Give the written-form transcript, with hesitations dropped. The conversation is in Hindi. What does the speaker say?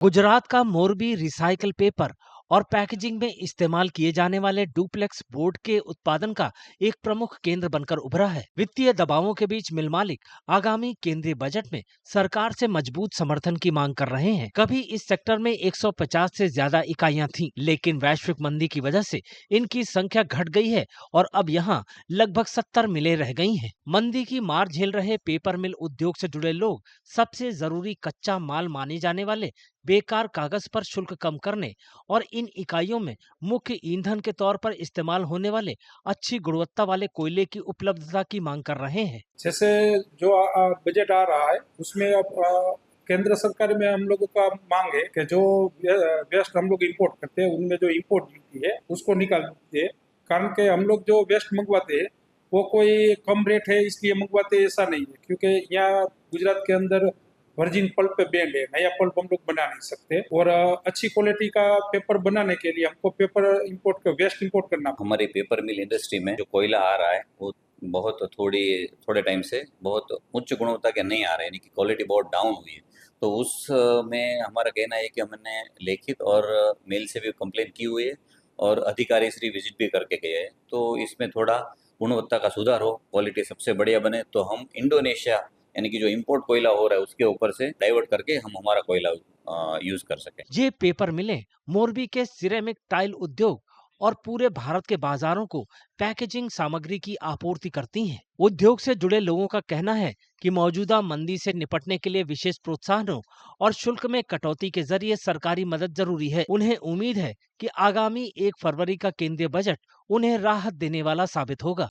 गुजरात का मोरबी रिसाइकल पेपर और पैकेजिंग में इस्तेमाल किए जाने वाले डुप्लेक्स बोर्ड के उत्पादन का एक प्रमुख केंद्र बनकर उभरा है। वित्तीय दबावों के बीच मिल मालिक आगामी केंद्रीय बजट में सरकार से मजबूत समर्थन की मांग कर रहे हैं। कभी इस सेक्टर में 150 से ज्यादा इकाइयां थीं, लेकिन वैश्विक मंदी की वजह से इनकी संख्या घट गई है और अब यहाँ लगभग 70 मिलें रह गई हैं। मंदी की मार झेल रहे पेपर मिल उद्योग से जुड़े लोग सबसे जरूरी कच्चा माल माने जाने वाले बेकार कागज पर शुल्क कम करने और इन इकाइयों में मुख्य ईंधन के तौर पर इस्तेमाल होने वाले अच्छी गुणवत्ता वाले कोयले की उपलब्धता की मांग कर रहे हैं। जैसे जो बजट आ रहा है उसमें अब केंद्र सरकार में हम लोगों का मांग है कि जो वेस्ट हम लोग इंपोर्ट करते हैं उनमें जो इंपोर्ट ड्यूटी है उसको निकाल दीजिए। कारण के हम लोग जो वेस्ट मंगवाते हैं वो कोई कम रेट है इसलिए मंगवाते हैं ऐसा नहीं है, क्योंकि यहाँ गुजरात के अंदर वर्जिन पल्प पे बैंड है, नया पल्प हम लोग बना नहीं सकते और अच्छी क्वालिटी का पेपर बनाने के लिए हमको पेपर इंपोर्ट वेस्ट इंपोर्ट करना। हमारी पेपर मिल इंडस्ट्री में जो कोयला आ रहा है वो बहुत थोड़े टाइम से बहुत उच्च गुणवत्ता के नहीं आ रहे, यानी कि क्वालिटी बहुत डाउन हुई है। तो उस में हमारा कहना है कि हमने लिखित और मेल से भी कंप्लेन की हुई है और अधिकारी श्री विजिट भी करके गए हैं। तो इसमें थोड़ा गुणवत्ता का सुधार हो, क्वालिटी सबसे बढ़िया बने, तो हम इंडोनेशिया यानी कि जो इम्पोर्ट कोयला हो रहा है उसके ऊपर से डाइवर्ट करके हम हमारा कोयला यूज कर सकें। ये पेपर मिलें मोरबी के सिरेमिक टाइल उद्योग और पूरे भारत के बाजारों को पैकेजिंग सामग्री की आपूर्ति करती हैं। उद्योग से जुड़े लोगों का कहना है कि मौजूदा मंदी से निपटने के लिए विशेष प्रोत्साहनों और शुल्क में कटौती के जरिए सरकारी मदद जरूरी है। उन्हें उम्मीद है कि आगामी 1 फरवरी का केंद्रीय बजट उन्हें राहत देने वाला साबित होगा।